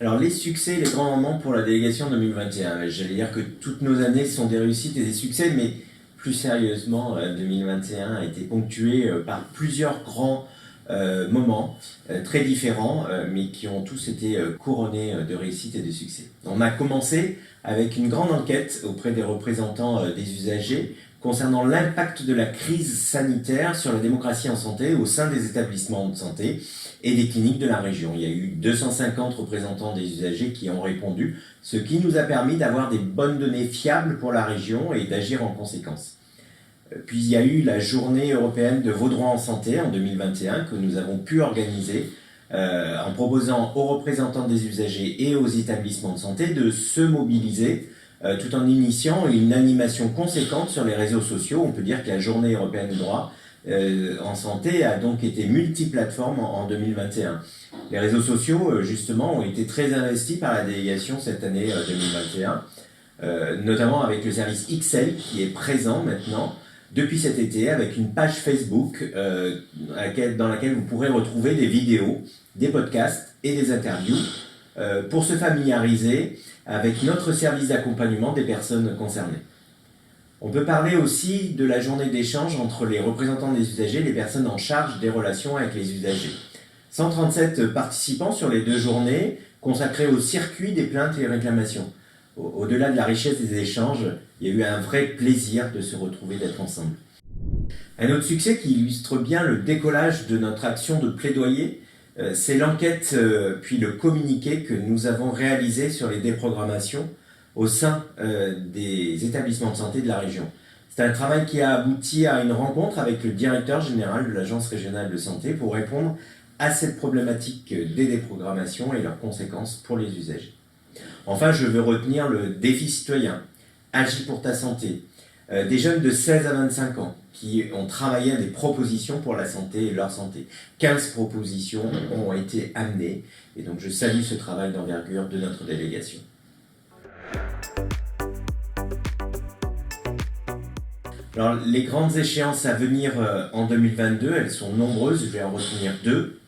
Alors les succès, les grands moments pour la délégation 2021. J'allais dire que toutes nos années sont des réussites et des succès, mais plus sérieusement, 2021 a été ponctué par plusieurs grands moments très différents, mais qui ont tous été couronnés de réussite et de succès. On a commencé avec une grande enquête auprès des représentants des usagers concernant l'impact de la crise sanitaire sur la démocratie en santé au sein des établissements de santé et des cliniques de la région. Il y a eu 250 représentants des usagers qui ont répondu, ce qui nous a permis d'avoir des bonnes données fiables pour la région et d'agir en conséquence. Puis il y a eu la journée européenne de vos droits en santé en 2021 que nous avons pu organiser en proposant aux représentants des usagers et aux établissements de santé de se mobiliser tout en initiant une animation conséquente sur les réseaux sociaux. On peut dire que la journée européenne de droits en santé a donc été multiplateforme en 2021. Les réseaux sociaux, justement, ont été très investis par la délégation cette année 2021, notamment avec le service XL qui est présent maintenant depuis cet été avec une page Facebook dans laquelle vous pourrez retrouver des vidéos, des podcasts et des interviews pour se familiariser avec notre service d'accompagnement des personnes concernées. On peut parler aussi de la journée d'échange entre les représentants des usagers et les personnes en charge des relations avec les usagers. 137 participants sur les 2 journées consacrées au circuit des plaintes et réclamations. Au-delà de la richesse des échanges, il y a eu un vrai plaisir de se retrouver, d'être ensemble. Un autre succès qui illustre bien le décollage de notre action de plaidoyer, c'est l'enquête puis le communiqué que nous avons réalisé sur les déprogrammations au sein des établissements de santé de la région. C'est un travail qui a abouti à une rencontre avec le directeur général de l'Agence régionale de santé pour répondre à cette problématique des déprogrammations et leurs conséquences pour les usagers. Enfin, je veux retenir le défi citoyen, Agis pour ta santé, des jeunes de 16 à 25 ans qui ont travaillé à des propositions pour la santé et leur santé. 15 propositions ont été amenées et donc je salue ce travail d'envergure de notre délégation. Alors, les grandes échéances à venir en 2022, elles sont nombreuses, je vais en retenir 2.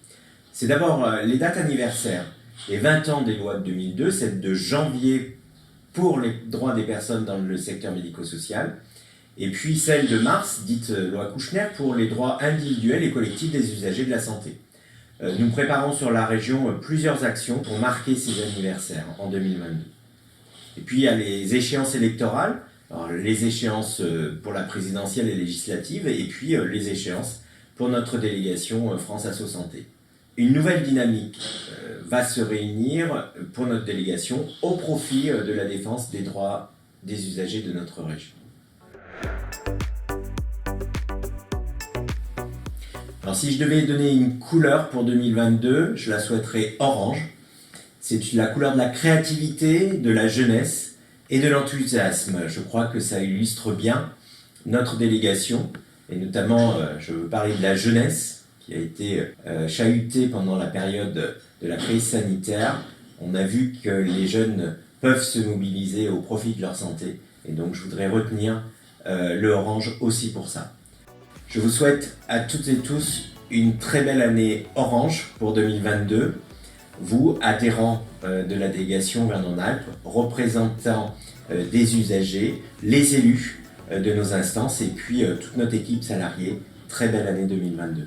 C'est d'abord les dates anniversaires. Les 20 ans des lois de 2002, celle de janvier pour les droits des personnes dans le secteur médico-social, et puis celle de mars, dite loi Kouchner, pour les droits individuels et collectifs des usagers de la santé. Nous préparons sur la région plusieurs actions pour marquer ces anniversaires en 2022. Et puis il y a les échéances électorales, alors, les échéances pour la présidentielle et législative, et puis les échéances pour notre délégation France Asso Santé. Une nouvelle dynamique va se réunir pour notre délégation au profit de la défense des droits des usagers de notre région. Alors si je devais donner une couleur pour 2022, je la souhaiterais orange. C'est la couleur de la créativité, de la jeunesse et de l'enthousiasme. Je crois que ça illustre bien notre délégation, et notamment je veux parler de la jeunesse qui a été chahutée pendant la période de la crise sanitaire. On a vu que les jeunes peuvent se mobiliser au profit de leur santé, et donc je voudrais retenir le orange aussi pour ça. Je vous souhaite à toutes et tous une très belle année orange pour 2022. Vous, adhérents de la délégation Vernon-Alpes, représentants des usagers, les élus de nos instances et puis toute notre équipe salariée, très belle année 2022.